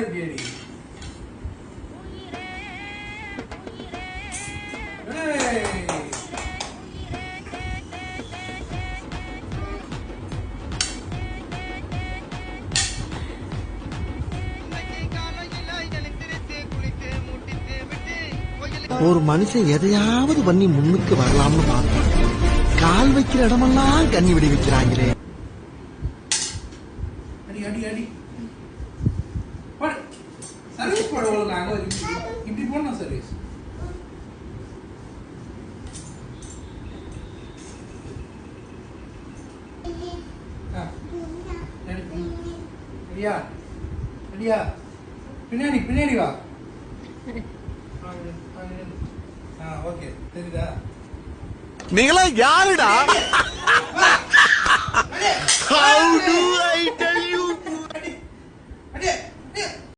இருக்கியடி. ஒரு மனுஷன் எதையாவது பண்ணி முன்னுக்கு வரலாம்னு பார்ப்பான். கால் வைக்கிற இடமெல்லாம் கண்ணி விடி வைக்கிறாங்களே. அடி அடி அடி சர்வீஸ் போட நாங்க இப்படி போனா சர்வீஸ். அடியா அடியா பின்னாடி பின்னாடி வா. ஓகே தெரியுதா? நீங்களா யாருடா? How do I tell you?